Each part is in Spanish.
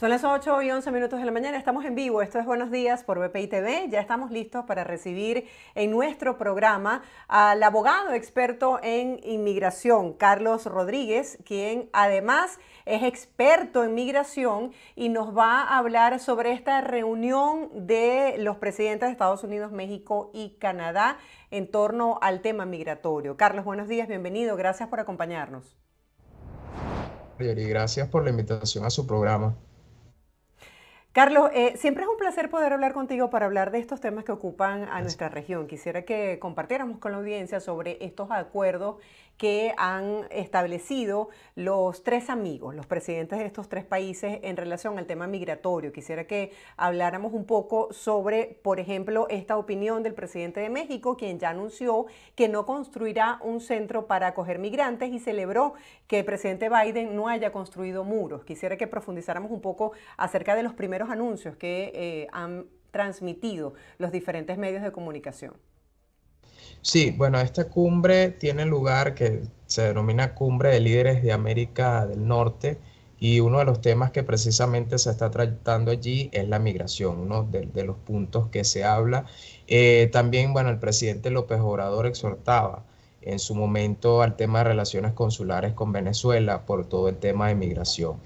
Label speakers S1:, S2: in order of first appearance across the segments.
S1: Son las 8:11 de la mañana, estamos en vivo, esto es Buenos Días por BPI TV, ya estamos listos para recibir en nuestro programa al abogado experto en inmigración, Carlos Rodríguez, quien además es experto en migración y nos va a hablar sobre esta reunión de los presidentes de Estados Unidos, México y Canadá en torno al tema migratorio. Carlos, buenos días, bienvenido, gracias por acompañarnos.
S2: Y gracias por la invitación a su programa.
S1: Carlos, siempre es un placer poder hablar contigo para hablar de estos temas que ocupan a nuestra región. Quisiera que compartiéramos con la audiencia sobre estos acuerdos que han establecido los tres amigos, los presidentes de estos tres países en relación al tema migratorio. Quisiera que habláramos un poco sobre, por ejemplo, esta opinión del presidente de México, quien ya anunció que no construirá un centro para acoger migrantes y celebró que el presidente Biden no haya construido muros. Quisiera que profundizáramos un poco acerca de los primeros anuncios que han transmitido los diferentes medios de comunicación.
S2: Sí, bueno, esta cumbre tiene lugar que se denomina Cumbre de Líderes de América del Norte y uno de los temas que precisamente se está tratando allí es la migración, uno de los puntos que se habla. También, bueno, el presidente López Obrador exhortaba en su momento al tema de relaciones consulares con Venezuela por todo el tema de migración.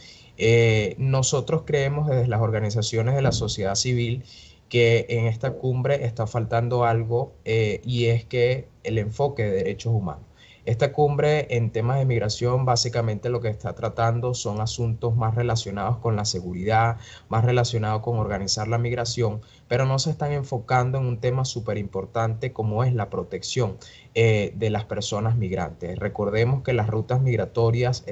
S2: Nosotros creemos desde las organizaciones de la sociedad civil que en esta cumbre está faltando algo y es que el enfoque de derechos humanos. Esta cumbre en temas de migración básicamente lo que está tratando son asuntos más relacionados con la seguridad, más relacionados con organizar la migración, pero no se están enfocando en un tema súper importante como es la protección de las personas migrantes. Recordemos que las rutas migratorias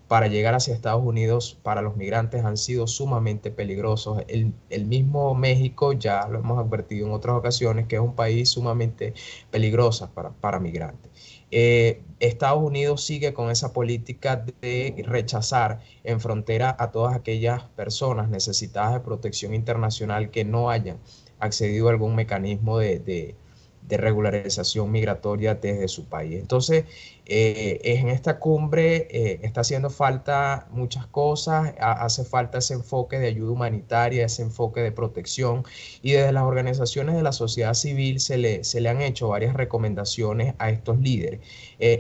S2: para llegar hacia Estados Unidos para los migrantes han sido sumamente peligrosos. El mismo México, ya lo hemos advertido en otras ocasiones, que es un país sumamente peligroso para migrantes. Estados Unidos sigue con esa política de rechazar en frontera a todas aquellas personas necesitadas de protección internacional que no hayan accedido a algún mecanismo de regularización migratoria desde su país. Entonces, en esta cumbre está haciendo falta muchas cosas, hace falta ese enfoque de ayuda humanitaria, ese enfoque de protección, y desde las organizaciones de la sociedad civil se le han hecho varias recomendaciones a estos líderes.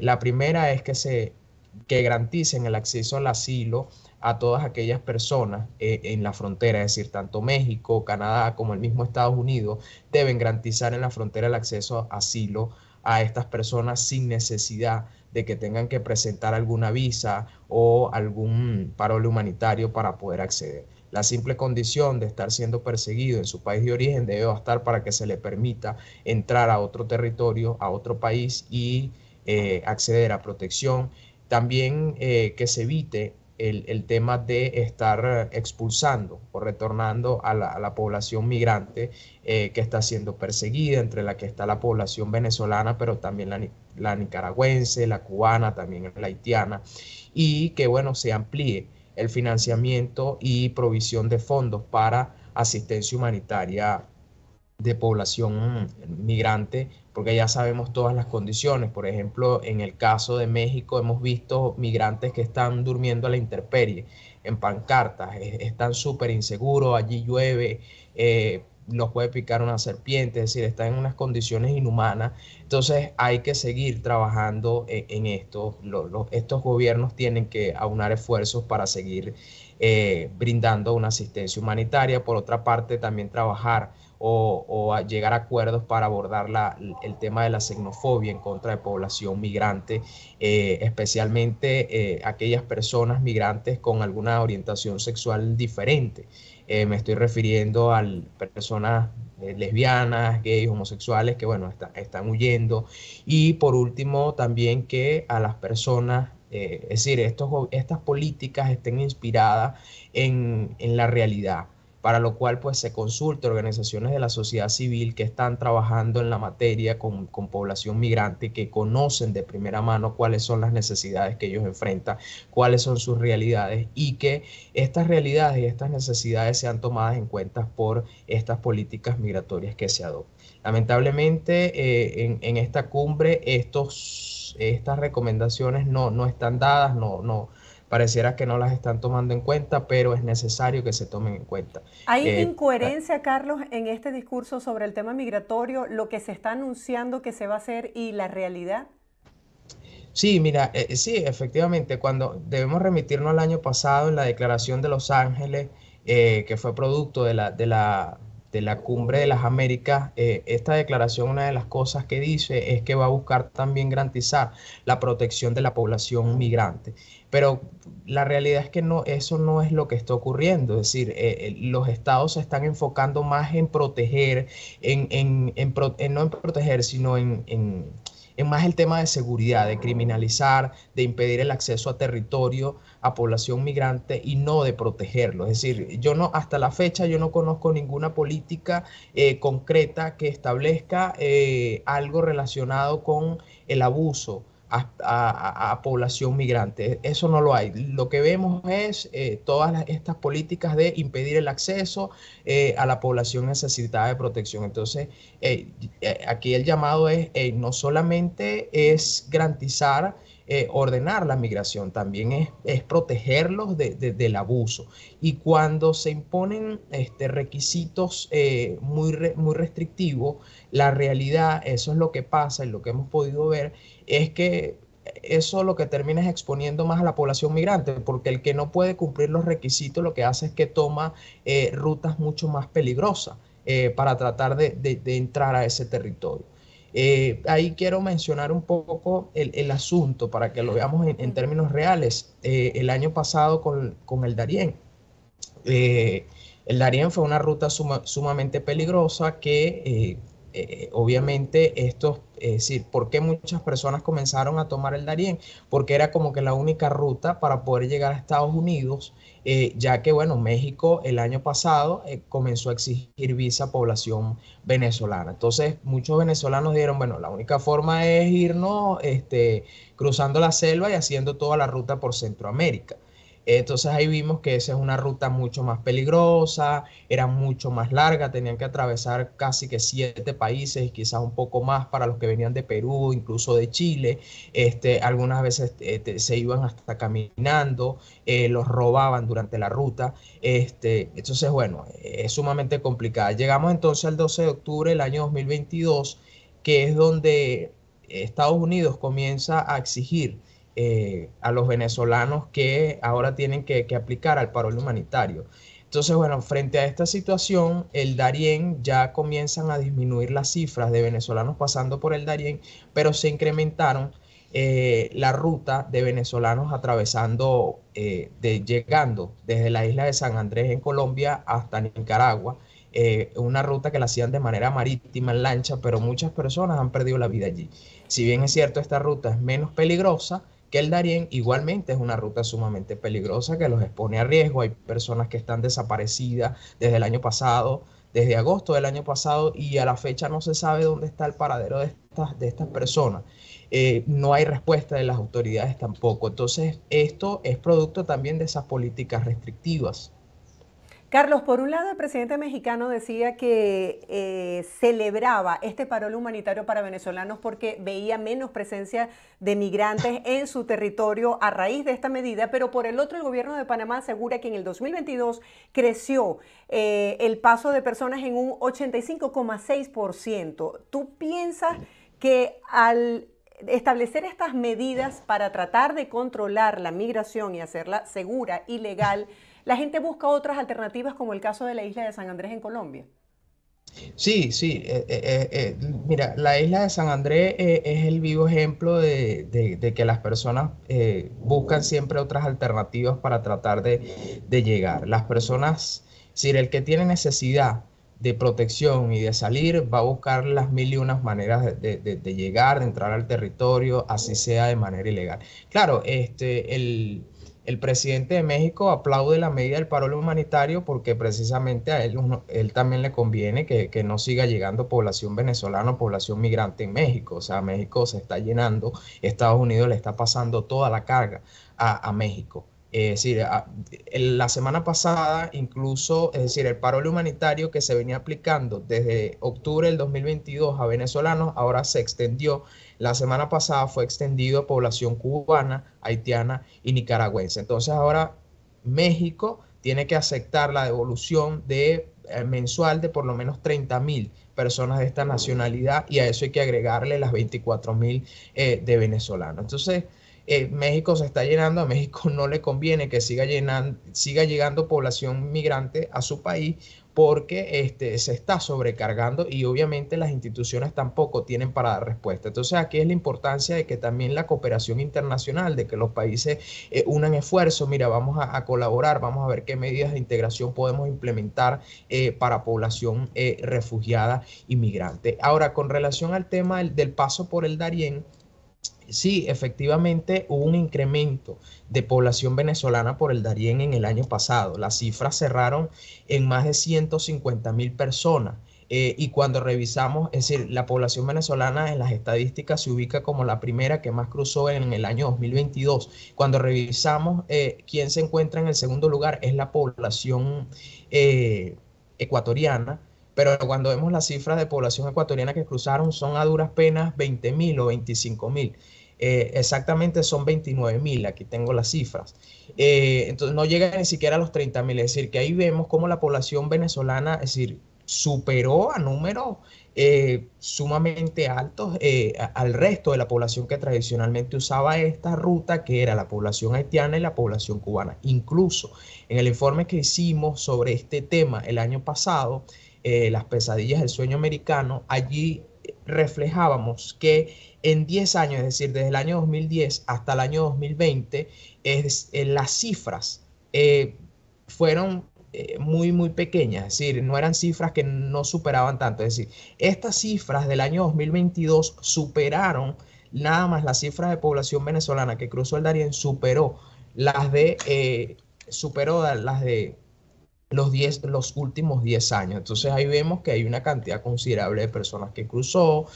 S2: La primera es que garanticen el acceso al asilo a todas aquellas personas en la frontera, es decir, tanto México, Canadá como el mismo Estados Unidos deben garantizar en la frontera el acceso a asilo a estas personas sin necesidad de que tengan que presentar alguna visa o algún parole humanitario para poder acceder. La simple condición de estar siendo perseguido en su país de origen debe bastar para que se le permita entrar a otro territorio, a otro país y acceder a protección. También que se evite el tema de estar expulsando o retornando a la población migrante que está siendo perseguida, entre la que está la población venezolana, pero también la nicaragüense, la cubana, también la haitiana, y que, bueno, se amplíe el financiamiento y provisión de fondos para asistencia humanitaria de población migrante, porque ya sabemos todas las condiciones. Por ejemplo, en el caso de México hemos visto migrantes que están durmiendo a la intemperie, en pancartas, están súper inseguros, allí llueve, los puede picar una serpiente, es decir, están en unas condiciones inhumanas. Entonces hay que seguir trabajando en esto. Estos gobiernos tienen que aunar esfuerzos para seguir brindando una asistencia humanitaria. Por otra parte, también trabajar o a llegar a acuerdos para abordar el tema de la xenofobia en contra de población migrante, especialmente aquellas personas migrantes con alguna orientación sexual diferente. Me estoy refiriendo a personas lesbianas, gays, homosexuales que, bueno, están huyendo. Y por último, también que a las personas, es decir, estas políticas estén inspiradas en la realidad, para lo cual pues se consulta organizaciones de la sociedad civil que están trabajando en la materia con población migrante, que conocen de primera mano cuáles son las necesidades que ellos enfrentan, cuáles son sus realidades, y que estas realidades y estas necesidades sean tomadas en cuenta por estas políticas migratorias que se adoptan. Lamentablemente en esta cumbre estas recomendaciones no están dadas, no pareciera que no las están tomando en cuenta, pero es necesario que se tomen en cuenta.
S1: ¿Hay incoherencia, Carlos, en este discurso sobre el tema migratorio, lo que se está anunciando que se va a hacer y la realidad?
S2: Sí, mira, sí, efectivamente, cuando debemos remitirnos al año pasado en la Declaración de Los Ángeles, que fue producto de la Cumbre de las Américas, esta declaración, una de las cosas que dice es que va a buscar también garantizar la protección de la población migrante. Pero la realidad es que no, eso no es lo que está ocurriendo. Es decir, los estados se están enfocando más en proteger, no en proteger, sino en más el tema de seguridad, de criminalizar, de impedir el acceso a territorio a población migrante y no de protegerlo. Es decir, yo no, hasta la fecha yo no conozco ninguna política concreta que establezca algo relacionado con el abuso a población migrante. Eso no lo hay. Lo que vemos es todas estas políticas de impedir el acceso a la población necesitada de protección. Entonces, aquí el llamado es no solamente es garantizar, ordenar la migración, también es protegerlos del abuso. Y cuando se imponen requisitos muy restrictivos, la realidad, eso es lo que pasa y lo que hemos podido ver, es que eso lo que termina es exponiendo más a la población migrante, porque el que no puede cumplir los requisitos lo que hace es que toma rutas mucho más peligrosas para tratar de entrar a ese territorio. Ahí quiero mencionar un poco el asunto para que lo veamos en términos reales. El año pasado con el Darién. El Darién fue una ruta sumamente peligrosa que obviamente es decir, ¿por qué muchas personas comenzaron a tomar el Darién? Porque era como que la única ruta para poder llegar a Estados Unidos, ya que, bueno, México el año pasado comenzó a exigir visa a población venezolana. Entonces, muchos venezolanos dijeron, bueno, la única forma es irnos cruzando la selva y haciendo toda la ruta por Centroamérica. Entonces ahí vimos que esa es una ruta mucho más peligrosa, era mucho más larga, tenían que atravesar casi que 7 países y quizás un poco más para los que venían de Perú, incluso de Chile. Algunas veces se iban hasta caminando, los robaban durante la ruta. Entonces, bueno, es sumamente complicada. Llegamos entonces al 12 de octubre del año 2022, que es donde Estados Unidos comienza a exigir a los venezolanos que ahora tienen que aplicar al parol humanitario. Entonces, bueno, frente a esta situación, el Darién ya comienzan a disminuir las cifras de venezolanos pasando por el Darién, pero se incrementaron la ruta de venezolanos atravesando, llegando desde la isla de San Andrés en Colombia hasta Nicaragua, una ruta que la hacían de manera marítima, en lancha, pero muchas personas han perdido la vida allí. Si bien es cierto, esta ruta es menos peligrosa que el Darién, igualmente es una ruta sumamente peligrosa que los expone a riesgo. Hay personas que están desaparecidas desde el año pasado, desde agosto del año pasado, y a la fecha no se sabe dónde está el paradero de estas personas. No hay respuesta de las autoridades tampoco. Entonces, esto es producto también de esas políticas restrictivas.
S1: Carlos, por un lado, el presidente mexicano decía que celebraba este parol humanitario para venezolanos porque veía menos presencia de migrantes en su territorio a raíz de esta medida, pero por el otro, el gobierno de Panamá asegura que en el 2022 creció el paso de personas en un 85,6%. ¿Tú piensas que al establecer estas medidas para tratar de controlar la migración y hacerla segura y legal, la gente busca otras alternativas como el caso de la isla de San Andrés en Colombia?
S2: Sí, sí. Mira, la isla de San Andrés es el vivo ejemplo de que las personas buscan siempre otras alternativas para tratar de llegar. Las personas, si el que tiene necesidad de protección y de salir va a buscar las mil y unas maneras de llegar, de entrar al territorio, así sea de manera ilegal. Claro, el presidente de México aplaude la medida del parol humanitario porque precisamente a él también le conviene que no siga llegando población venezolana o población migrante en México. O sea, México se está llenando, Estados Unidos le está pasando toda la carga a México. Es decir, la semana pasada incluso, es decir, el paro humanitario que se venía aplicando desde octubre del 2022 a venezolanos, ahora se extendió. La semana pasada fue extendido a población cubana, haitiana y nicaragüense. Entonces ahora México tiene que aceptar la devolución mensual de por lo menos 30.000 personas de esta nacionalidad, y a eso hay que agregarle las 24.000 de venezolanos. Entonces, México se está llenando. A México no le conviene que siga llegando población migrante a su país, porque se está sobrecargando y obviamente las instituciones tampoco tienen para dar respuesta. Entonces aquí es la importancia de que también la cooperación internacional, de que los países unan esfuerzos. Mira, vamos a colaborar, vamos a ver qué medidas de integración podemos implementar para población refugiada y migrante. Ahora, con relación al tema del paso por el Darién, sí, efectivamente hubo un incremento de población venezolana por el Darién en el año pasado. Las cifras cerraron en más de 150.000 personas. Y cuando revisamos, es decir, la población venezolana en las estadísticas se ubica como la primera que más cruzó en el año 2022. Cuando revisamos quién se encuentra en el segundo lugar, es la población ecuatoriana. Pero cuando vemos las cifras de población ecuatoriana que cruzaron, son a duras penas 20.000 o 25.000. Exactamente son 29.000, aquí tengo las cifras. Entonces no llega ni siquiera a los 30.000, es decir, que ahí vemos cómo la población venezolana, es decir, superó a números sumamente altos al resto de la población que tradicionalmente usaba esta ruta, que era la población haitiana y la población cubana. Incluso en el informe que hicimos sobre este tema el año pasado, las pesadillas del sueño americano, allí reflejábamos que en 10 años, es decir, desde el año 2010 hasta el año 2020, las cifras fueron muy pequeñas, es decir, no eran cifras que no superaban tanto. Es decir, estas cifras del año 2022 superaron nada más las cifras de población venezolana que cruzó el Darién, superó las de los últimos 10 años. Entonces ahí vemos que hay una cantidad considerable de personas que cruzó,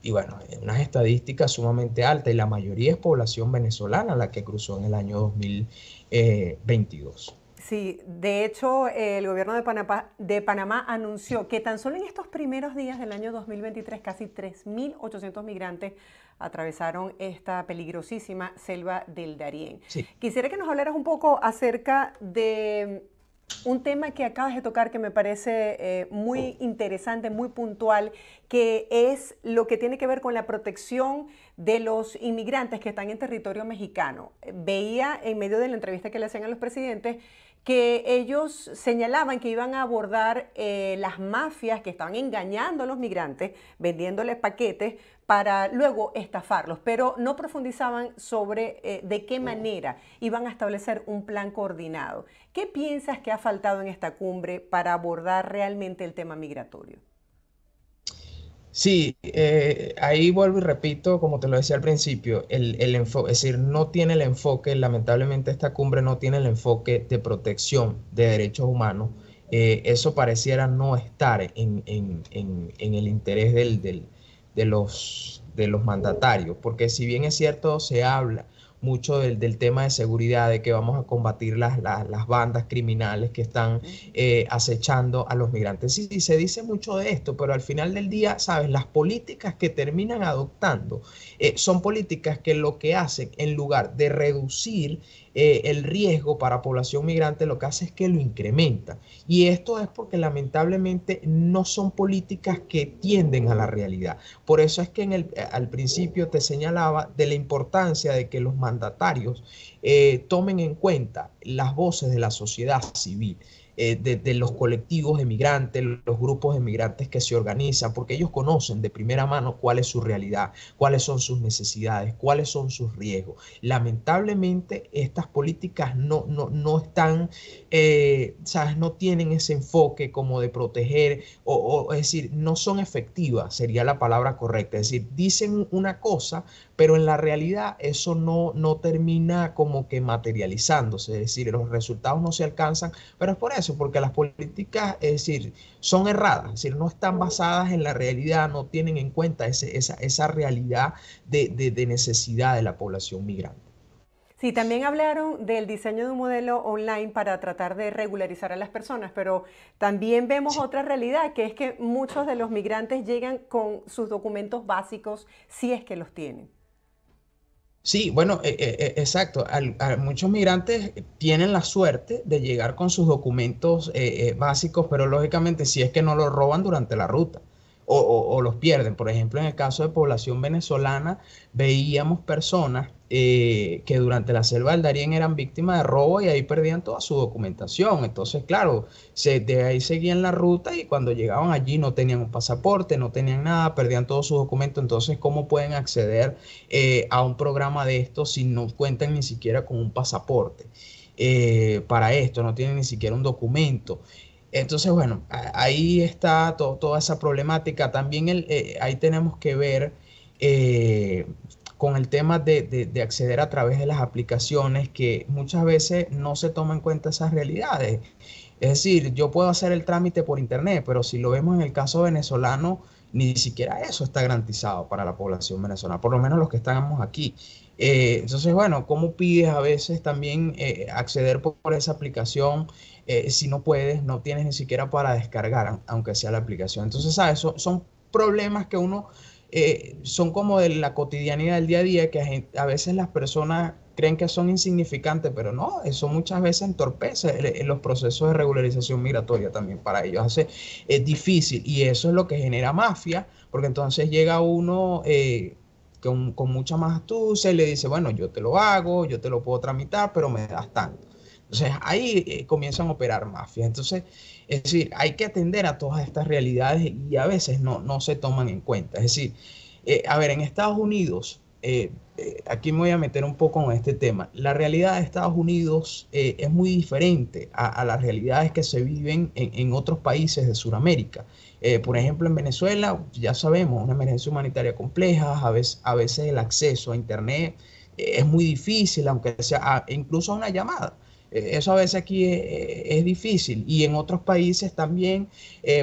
S2: y bueno, unas estadísticas sumamente altas, y la mayoría es población venezolana la que cruzó en el año 2022.
S1: Sí, de hecho, el gobierno de Panamá anunció que tan solo en estos primeros días del año 2023, casi 3.800 migrantes atravesaron esta peligrosísima selva del Darién.
S2: Sí.
S1: Quisiera que nos hablaras un poco acerca de un tema que acabas de tocar, que me parece muy interesante, muy puntual, que es lo que tiene que ver con la protección de los inmigrantes que están en territorio mexicano. Veía en medio de la entrevista que le hacían a los presidentes que ellos señalaban que iban a abordar las mafias que estaban engañando a los migrantes, vendiéndoles paquetes para luego estafarlos, pero no profundizaban sobre de qué manera iban a establecer un plan coordinado. ¿Qué piensas que ha faltado en esta cumbre para abordar realmente el tema migratorio?
S2: Sí, ahí vuelvo y repito, como te lo decía al principio, el enfoque, es decir, no tiene el enfoque, lamentablemente esta cumbre no tiene el enfoque de protección de derechos humanos. Eso pareciera no estar en el interés de los mandatarios, porque si bien es cierto, se habla mucho del tema de seguridad, de que vamos a combatir las bandas criminales que están acechando a los migrantes. Sí, se dice mucho de esto, pero al final del día, ¿sabes? Las políticas que terminan adoptando son políticas que lo que hacen, en lugar de reducir el riesgo para población migrante, lo que hace es que lo incrementa. Y esto es porque lamentablemente no son políticas que tienden a la realidad. Por eso es que al principio te señalaba de la importancia de que los mandatarios tomen en cuenta las voces de la sociedad civil, de los colectivos de migrantes, los grupos de migrantes que se organizan, porque ellos conocen de primera mano cuál es su realidad, cuáles son sus necesidades, cuáles son sus riesgos. Lamentablemente estas políticas no están, ¿sabes? No tienen ese enfoque como de proteger, es decir, no son efectivas, sería la palabra correcta. Es decir, dicen una cosa, pero en la realidad eso no termina como que materializándose, es decir, los resultados no se alcanzan, pero es por eso, porque las políticas, es decir, son erradas, es decir, no están basadas en la realidad, no tienen en cuenta esa realidad de necesidad de la población migrante.
S1: Sí, también hablaron del diseño de un modelo online para tratar de regularizar a las personas, pero también vemos otra realidad, que es que muchos de los migrantes llegan con sus documentos básicos, si es que los tienen.
S2: Sí, bueno, exacto. Muchos migrantes tienen la suerte de llegar con sus documentos básicos, pero lógicamente si es que no los roban durante la ruta o los pierden. Por ejemplo, en el caso de población venezolana, veíamos personas que durante la selva del Darién eran víctimas de robo y ahí perdían toda su documentación. Entonces, claro, de ahí seguían la ruta y cuando llegaban allí no tenían un pasaporte, no tenían nada, perdían todos sus documentos. Entonces, ¿cómo pueden acceder a un programa de estos si no cuentan ni siquiera con un pasaporte? Para esto, no tienen ni siquiera un documento. Entonces, bueno, ahí está toda esa problemática. También ahí tenemos que ver eh, con el tema de acceder a través de las aplicaciones, que muchas veces no se toman en cuenta esas realidades. Es decir, yo puedo hacer el trámite por internet, pero si lo vemos en el caso venezolano, ni siquiera eso está garantizado para la población venezolana, por lo menos los que estamos aquí. Entonces, bueno, ¿cómo pides a veces también acceder por esa aplicación si no puedes, no tienes ni siquiera para descargar, aunque sea la aplicación? Entonces, ¿sabes? Son problemas que uno, son como de la cotidianidad del día a día, que a veces las personas creen que son insignificantes, pero no, eso muchas veces entorpece los procesos de regularización migratoria también para ellos. Es difícil y eso es lo que genera mafia, porque entonces llega uno con mucha más astucia y le dice, bueno, yo te lo hago, yo te lo puedo tramitar, pero me das tanto. Entonces ahí comienzan a operar mafias. Entonces, es decir, hay que atender a todas estas realidades y a veces no se toman en cuenta. Es decir, a ver, en Estados Unidos, aquí me voy a meter un poco en este tema. La realidad de Estados Unidos es muy diferente a las realidades que se viven en otros países de Sudamérica. Por ejemplo, en Venezuela, ya sabemos, una emergencia humanitaria compleja, a veces el acceso a Internet es muy difícil, aunque sea incluso a una llamada. Eso a veces aquí es difícil y en otros países también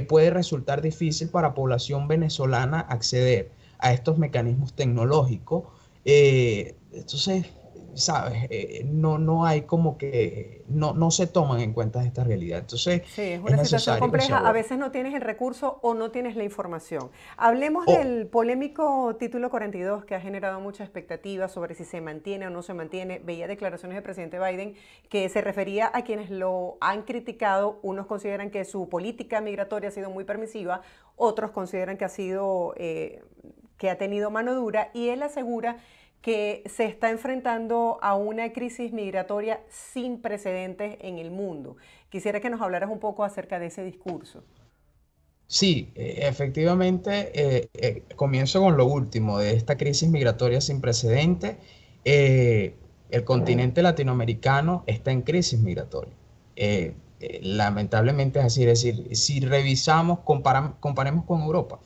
S2: puede resultar difícil para población venezolana acceder a estos mecanismos tecnológicos. Entonces, ¿sabes? No hay como que, no se toman en cuenta esta realidad. Entonces,
S1: Sí, es
S2: es
S1: una situación
S2: necesario que se
S1: compleja. A
S2: aborde.
S1: veces no tienes el recurso o no tienes la información. Hablemos
S2: Oh,
S1: del polémico título 42 que ha generado mucha expectativa sobre si se mantiene o no se mantiene. Veía declaraciones del presidente Biden que se refería a quienes lo han criticado. Unos consideran que su política migratoria ha sido muy permisiva, otros consideran que ha sido, que ha tenido mano dura, y él asegura que se está enfrentando a una crisis migratoria sin precedentes en el mundo. Quisiera que nos hablaras un poco acerca de ese discurso.
S2: sí, efectivamente, comienzo con lo último, de esta crisis migratoria sin precedentes. Eh, el continente latinoamericano está en crisis migratoria. Lamentablemente es así, es decir, si revisamos, comparemos con Europa.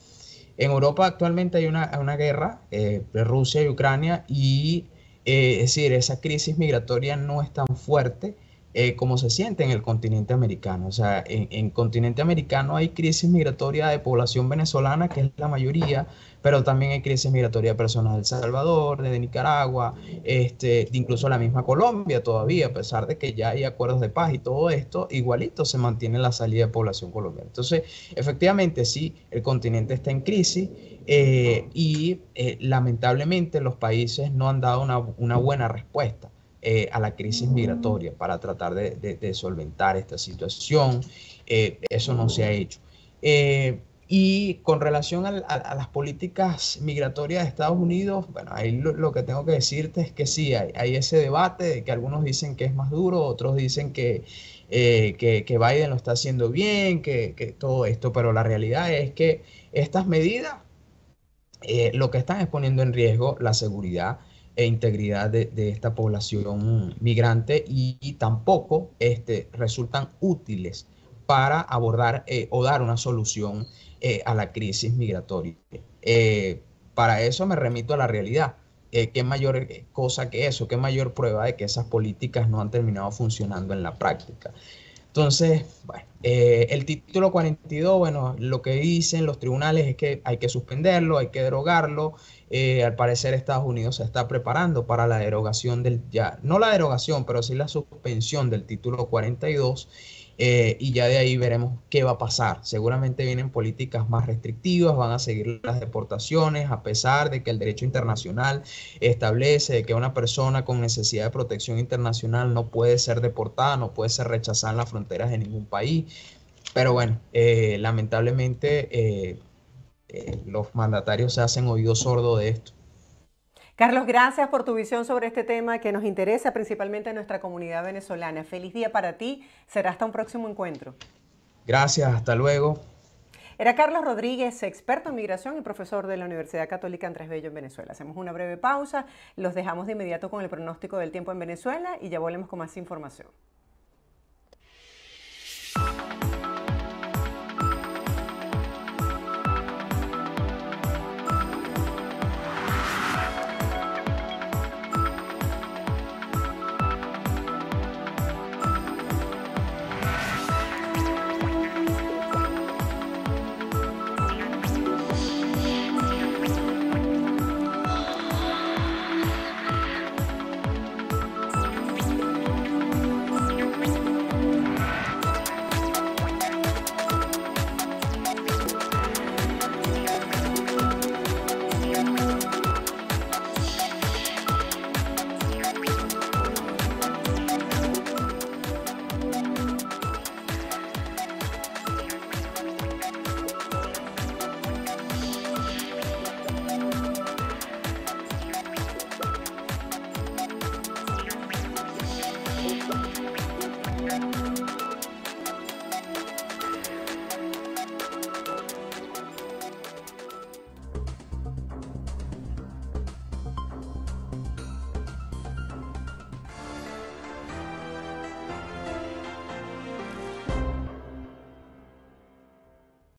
S2: En Europa actualmente hay una guerra de Rusia y Ucrania y es decir, esa crisis migratoria no es tan fuerte como se siente en el continente americano. O sea, en continente americano hay crisis migratoria de población venezolana, que es la mayoría, pero también hay crisis migratoria de personas de El Salvador, de Nicaragua, incluso la misma Colombia todavía, a pesar de que ya hay acuerdos de paz y todo esto, igualito se mantiene la salida de población colombiana. Entonces, efectivamente, sí, el continente está en crisis lamentablemente los países no han dado una buena respuesta a la crisis migratoria para tratar de solventar esta situación. Eso no se ha hecho. Y con relación a las políticas migratorias de Estados Unidos, bueno, ahí lo que tengo que decirte es que sí, hay ese debate de que algunos dicen que es más duro, otros dicen que Biden lo está haciendo bien, que todo esto, pero la realidad es que estas medidas lo que están es poniendo en riesgo la seguridad e integridad de esta población migrante y tampoco resultan útiles para abordar o dar una solución a la crisis migratoria. Para eso me remito a la realidad. ¿Qué mayor cosa que eso? ¿Qué mayor prueba de que esas políticas no han terminado funcionando en la práctica? Entonces, bueno, el título 42, bueno, lo que dicen los tribunales es que hay que suspenderlo, hay que derogarlo. Al parecer Estados Unidos se está preparando para la derogación del, ya, no la derogación, pero sí la suspensión del título 42. Y ya de ahí veremos qué va a pasar. Seguramente vienen políticas más restrictivas, van a seguir las deportaciones, a pesar de que el derecho internacional establece que una persona con necesidad de protección internacional no puede ser deportada, no puede ser rechazada en las fronteras de ningún país. Pero bueno, lamentablemente los mandatarios se hacen oídos sordos de esto.
S1: Carlos, gracias por tu visión sobre este tema que nos interesa principalmente a nuestra comunidad venezolana. Feliz día para ti. Será hasta un próximo encuentro.
S2: Gracias, hasta luego.
S1: Era Carlos Rodríguez, experto en migración y profesor de la Universidad Católica Andrés Bello en Venezuela. Hacemos una breve pausa, los dejamos de inmediato con el pronóstico del tiempo en Venezuela y ya volvemos con más información.